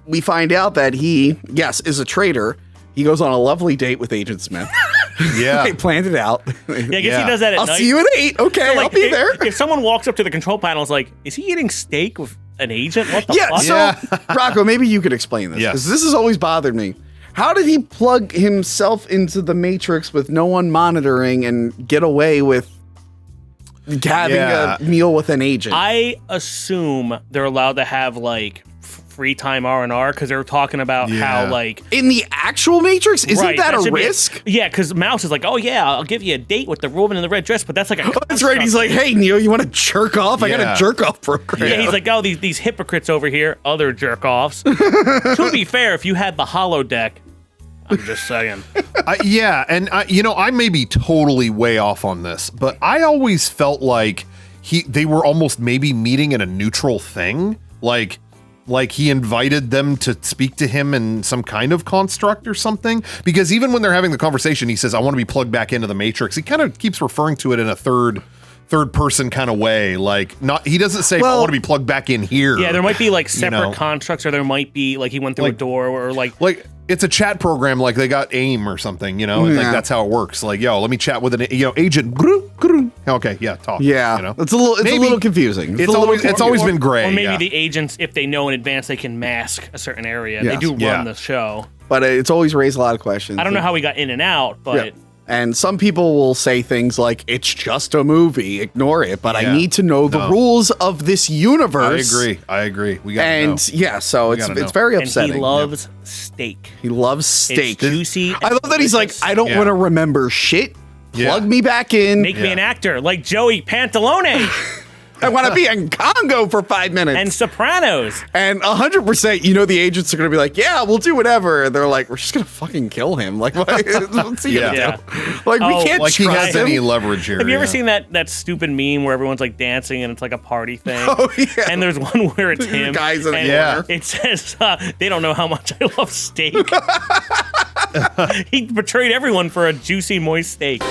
we find out that he, yes, is a traitor. He goes on a lovely date with Agent Smith. Yeah. They planned it out. Yeah, I guess he does that at I'll night. see you at 8. Okay, So, I'll be there. If someone walks up to the control panel, is like, is he eating steak with an agent? What the Yeah, fuck? so Rocco, maybe you could explain this. Yes. Because this has always bothered me. How did he plug himself into the Matrix with no one monitoring and get away with having a meal with an agent? I assume they're allowed to have like free time R&R because they're talking about how like in the actual Matrix, isn't right, that a should be risk? yeah, because Mouse is like, oh yeah, I'll give you a date with the woman in the red dress, but that's like a That's right. He's like, hey, Neo, you want to jerk off? I got Yeah. a jerk off program. yeah, he's like, oh, these hypocrites over here, other jerk offs. To be fair, if you had the holodeck, I'm just saying. I may be totally way off on this, but I always felt like they were almost maybe meeting in a neutral thing, like he invited them to speak to him in some kind of construct or something. Because even when they're having the conversation, he says, "I want to be plugged back into the Matrix." He kind of keeps referring to it in a third person kind of way, like he doesn't say, "I want to be plugged back in here." Yeah, there might be like separate constructs, or there might be like he went through a door, or like it's a chat program, like they got AIM or something, and like that's how it works. Like, yo, let me chat with an agent. Okay, yeah, talk. Yeah, it's a little confusing. It's always been gray. Or maybe the agents, if they know in advance, they can mask a certain area. Yes. They do run the show, but it's always raised a lot of questions. I don't know how we got in and out, but. Yeah. And some people will say things like, it's just a movie, ignore it. But I need to know the rules of this universe. I agree. We got to know. Yeah, so it's very upsetting. And he loves steak. He loves steak. It's juicy. I love that he's like, I don't want to remember shit. Plug me back in. Make me an actor like Joey Pantalone. I want to be in Congo for 5 minutes. And Sopranos. And 100%, the agents are going to be like, yeah, we'll do whatever. And they're like, we're just going to fucking kill him. Like, what's he going to do? Like, we can't like trust he has him. any leverage here. Have you ever seen that stupid meme where everyone's like dancing and it's like a party thing? Oh, yeah. And there's one where it's him. Guys in and the corner. it says, they don't know how much I love steak. He betrayed everyone for a juicy, moist steak.